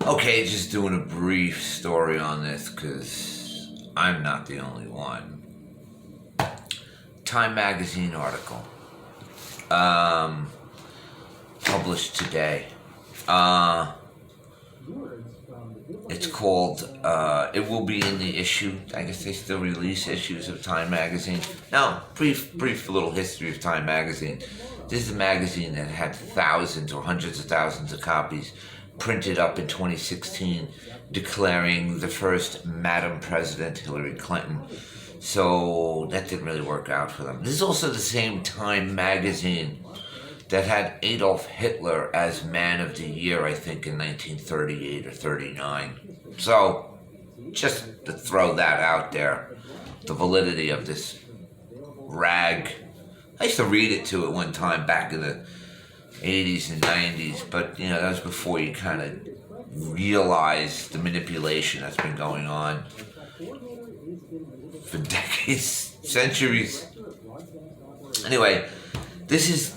Okay, just doing a brief story on this because I'm not the only one. Time magazine article, published today. It's called, it will be in the issue. I guess they still release issues of Time magazine. Now, brief little history of Time magazine. This is a magazine that had thousands or hundreds of thousands of copies printed up in 2016 declaring the first Madam President Hillary Clinton. So that didn't really work out for them. This is also the same Time magazine that had Adolf Hitler as Man of the Year, I think, in 1938 or 39. So, just to throw that out there, the validity of this rag. I used to read it too at one time back in the 80s and 90s, but, that was before you kind of realized the manipulation that's been going on for decades, centuries. Anyway, this is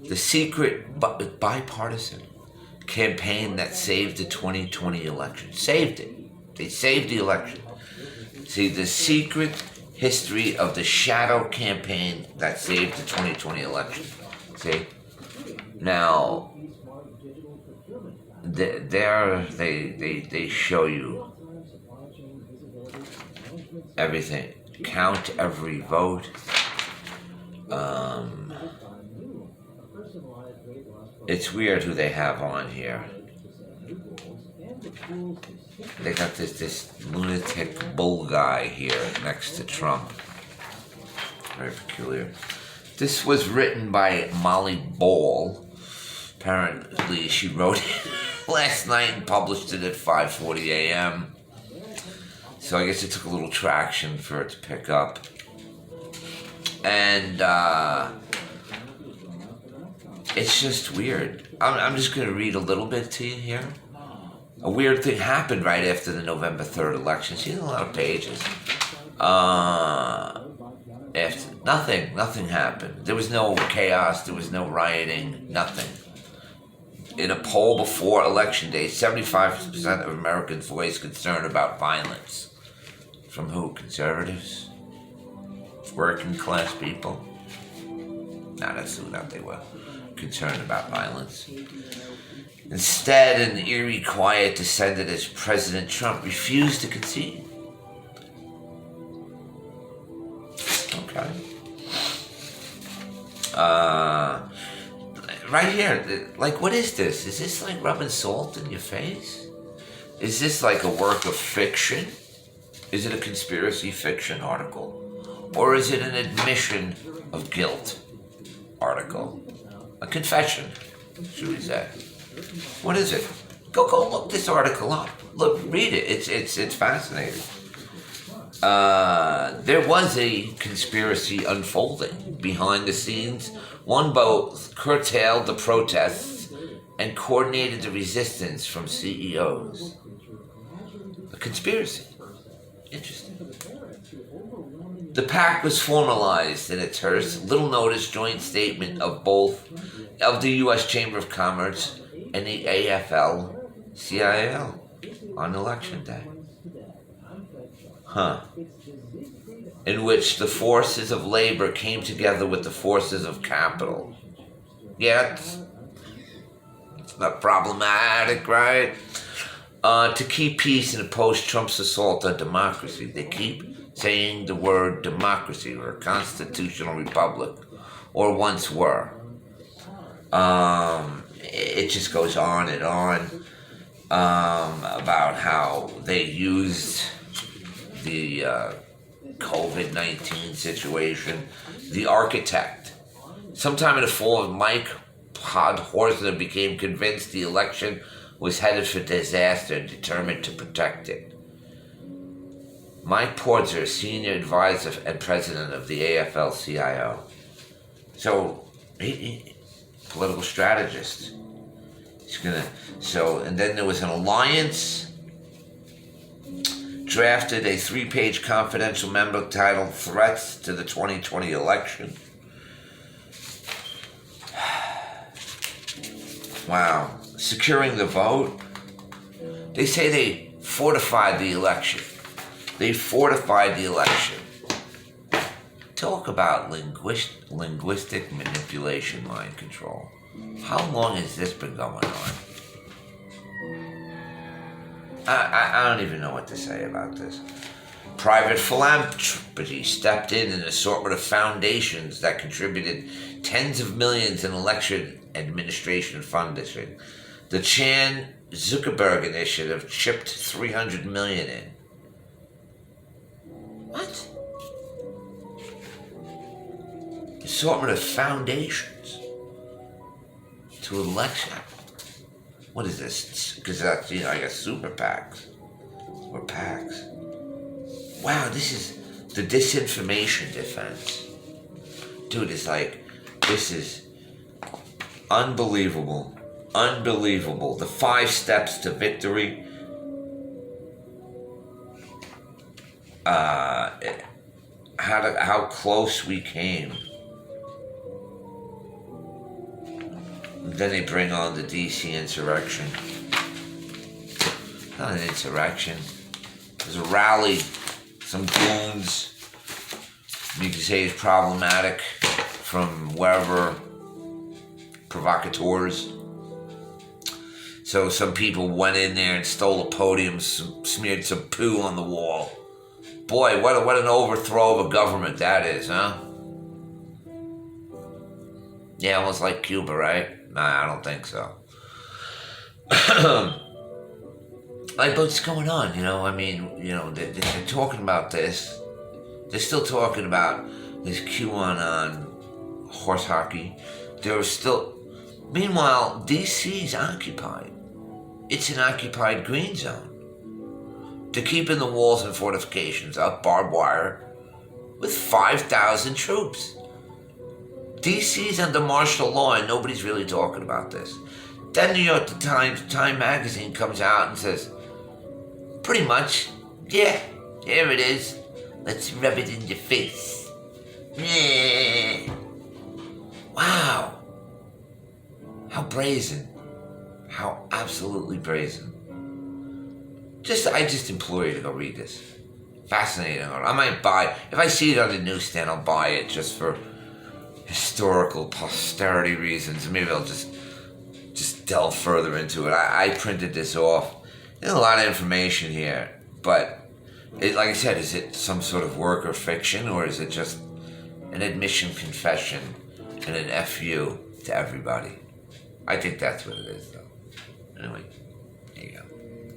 the secret bipartisan campaign that saved the 2020 election. Saved it. They saved the election. See, the secret history of the shadow campaign that saved the 2020 election. See? Now, they show you everything. Count every vote. It's weird who they have on here. They got this lunatic bull guy here next to Trump. Very peculiar. This was written by Molly Ball. Apparently she wrote it last night and published it at 5:40 a.m. So I guess it took a little traction for it to pick up. And it's just weird. I'm just going to read a little bit to you here. A weird thing happened right after the November 3rd election. See, a lot of pages. After nothing happened. There was no chaos. There was no rioting. Nothing. In a poll before Election Day, 75% of Americans voiced concern about violence. From who? Conservatives? Working class people? No, that's who not they were. Concerned about violence. Instead, an eerie quiet descended as President Trump refused to concede. Okay. Right here, like, what is this? Is this like rubbing salt in your face? Is this like a work of fiction? Is it a conspiracy fiction article? Or is it an admission of guilt article? A confession, should we say? What is it? Go look this article up. Look, read it. It's fascinating. There was a conspiracy unfolding behind the scenes. One both curtailed the protests and coordinated the resistance from CEOs. A conspiracy. Interesting. The pact was formalized in a terse, little-noticed joint statement of the U.S. Chamber of Commerce and the AFL-CIO on Election Day. In which the forces of labor came together with the forces of capital. Yeah, it's not problematic, right? To keep peace in a post-Trump's assault on democracy. They keep saying the word democracy or constitutional republic, or once were. It just goes on and on about how they used the COVID-19 situation. The architect, sometime in the fall of Mike Podhorzer became convinced the election was headed for disaster and determined to protect it. Mike Podhorzer, senior advisor and president of the AFL-CIO. So, he political strategist. And then there was an alliance, drafted a 3-page confidential memo titled Threats to the 2020 Election. Wow. securing the vote. They say they fortified the election. They fortified the election. Talk about linguistic manipulation, mind control. How long has this been going on? I don't even know what to say about this. Private philanthropy stepped in an assortment of foundations that contributed tens of millions in election administration funding. The Chan Zuckerberg Initiative chipped $300 million in. What? Assortment of foundations to election. What is this? Because that's, I guess super PACs or PACs. Wow, this is the disinformation defense. Dude, it's like, this is unbelievable. Unbelievable. The 5 steps to victory. How close we came. Then they bring on the DC insurrection. Not an insurrection. There's a rally. Some goons. You could say is problematic from wherever. Provocateurs. So some people went in there and stole a podium, smeared some poo on the wall. Boy, what an overthrow of a government that is, huh? Yeah, almost like Cuba, right? Nah, I don't think so. Like, but what's going on, they're talking about this. They're still talking about this QAnon horse hockey. Meanwhile, DC's occupied. It's an occupied green zone. They're keeping the walls and fortifications up, barbed wire, with 5,000 troops. DC's under martial law and nobody's really talking about this. Then New York Time magazine comes out and says, pretty much, yeah, here it is. Let's rub it in your face. Yeah. Wow. How brazen. How absolutely brazen. I just implore you to go read this. Fascinating. I might buy, if I see it on the newsstand, I'll buy it just for historical posterity reasons. Maybe I'll just delve further into it. I printed this off. There's a lot of information here, but like I said, is it some sort of work or fiction, or is it just an admission, confession, and an FU to everybody? I think that's what it is, though.